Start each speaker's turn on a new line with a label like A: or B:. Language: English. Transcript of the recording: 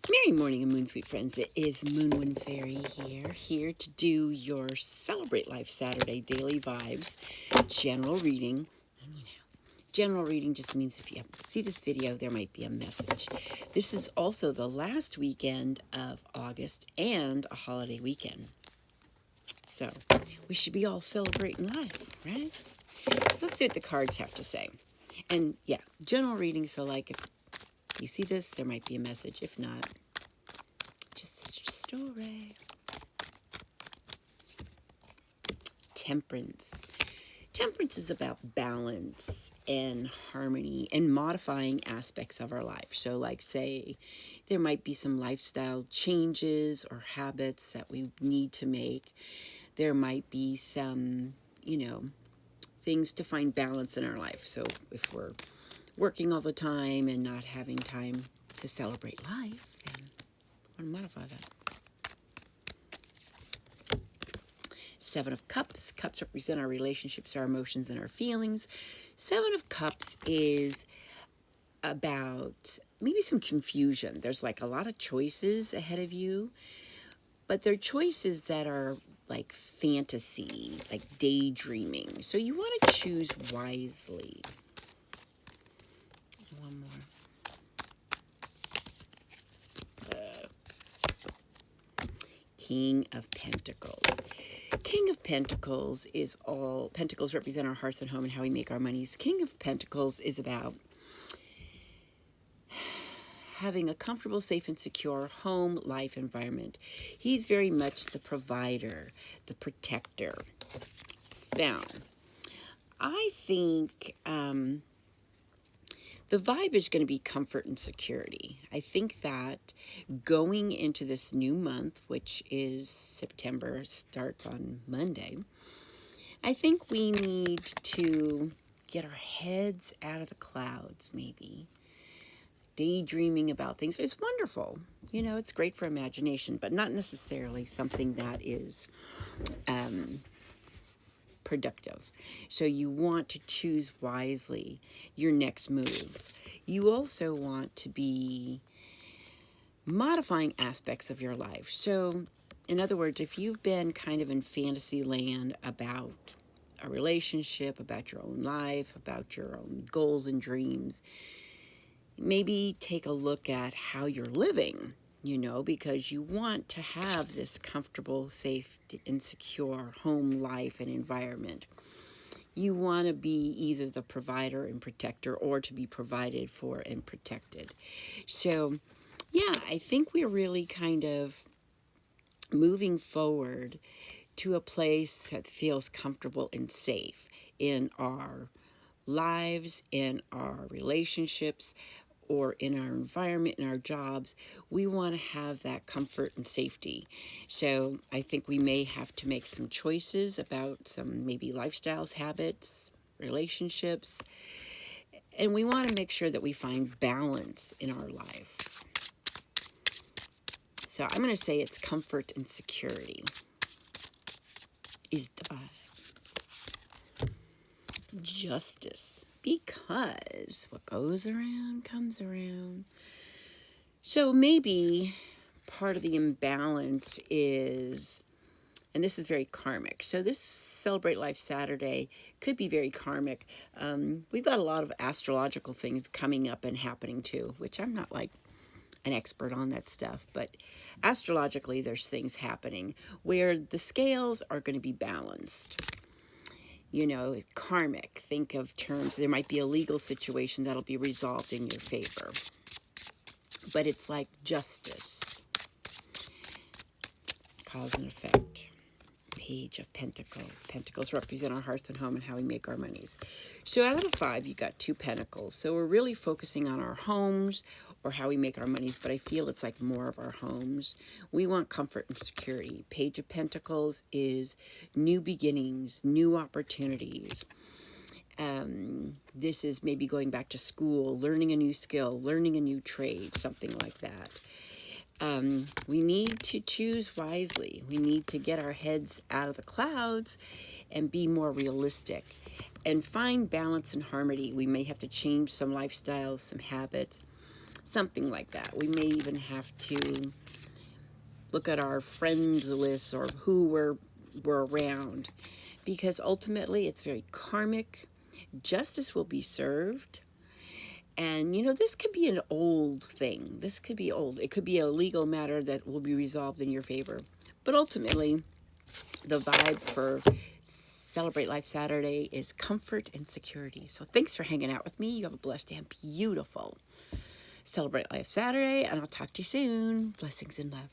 A: Merry morning and moon, sweet friends. It is Moonwind Fairy here to do your Celebrate Life Saturday daily vibes general reading. And general reading just means if you see this video, there might be a message. This is also the last weekend of August and a holiday weekend. So we should be all celebrating life, right? So let's see what the cards have to say. And yeah, general reading, so like if you see this, there might be a message. If not, just a story. Temperance. Temperance is about balance and harmony and modifying aspects of our life. So like say there might be some lifestyle changes or habits that we need to make. There might be some, things to find balance in our life. So if we're working all the time and not having time to celebrate life, then I want to modify that. Seven of Cups. Cups represent our relationships, our emotions, and our feelings. Seven of Cups is about maybe some confusion. There's like a lot of choices ahead of you, but they're choices that are like fantasy, like daydreaming. So you want to choose wisely. One more. King of Pentacles. King of Pentacles is all, Pentacles represent our hearth and home and how we make our monies. King of Pentacles is about having a comfortable, safe, and secure home, life, environment. He's very much the provider, the protector. Now, I think the vibe is going to be comfort and security. I think that going into this new month, which is September, starts on Monday, I think we need to get our heads out of the clouds, maybe. Daydreaming about things is wonderful. It's great for imagination, but not necessarily something that is productive. So you want to choose wisely your next move. You also want to be modifying aspects of your life. So in other words, if you've been kind of in fantasy land about a relationship, about your own life, about your own goals and dreams, maybe take a look at how you're living, because you want to have this comfortable, safe, and secure home life and environment. You want to be either the provider and protector or to be provided for and protected. So, yeah, I think we're really kind of moving forward to a place that feels comfortable and safe in our lives, in our relationships, or in our environment, in our jobs. We want to have that comfort and safety. So I think we may have to make some choices about some maybe lifestyles, habits, relationships, and we want to make sure that we find balance in our life. So I'm going to say it's comfort and security is justice, because what goes around comes around. So maybe part of the imbalance is, and this is very karmic, so this Celebrate Life Saturday could be very karmic. We've got a lot of astrological things coming up and happening too, which I'm not like an expert on that stuff, but astrologically there's things happening where the scales are going to be balanced. Karmic, think of terms, there might be a legal situation that'll be resolved in your favor. But it's like justice, cause and effect. Page of Pentacles. Pentacles represent our hearth and home and how we make our monies. So out of the 5, you got 2 Pentacles. So we're really focusing on our homes or how we make our monies, but I feel it's like more of our homes. We want comfort and security. Page of Pentacles is new beginnings, new opportunities. This is maybe going back to school, learning a new skill, learning a new trade, something like that. We need to choose wisely. We need to get our heads out of the clouds and be more realistic and find balance and harmony. We may have to change some lifestyles, some habits, something like that. We may even have to look at our friends list or who we're around, because ultimately it's very karmic. Justice will be served. And, you know, this could be an old thing. This could be old. It could be a legal matter that will be resolved in your favor. But ultimately, the vibe for Celebrate Life Saturday is comfort and security. So thanks for hanging out with me. You have a blessed and beautiful Celebrate Life Saturday, and I'll talk to you soon. Blessings and love.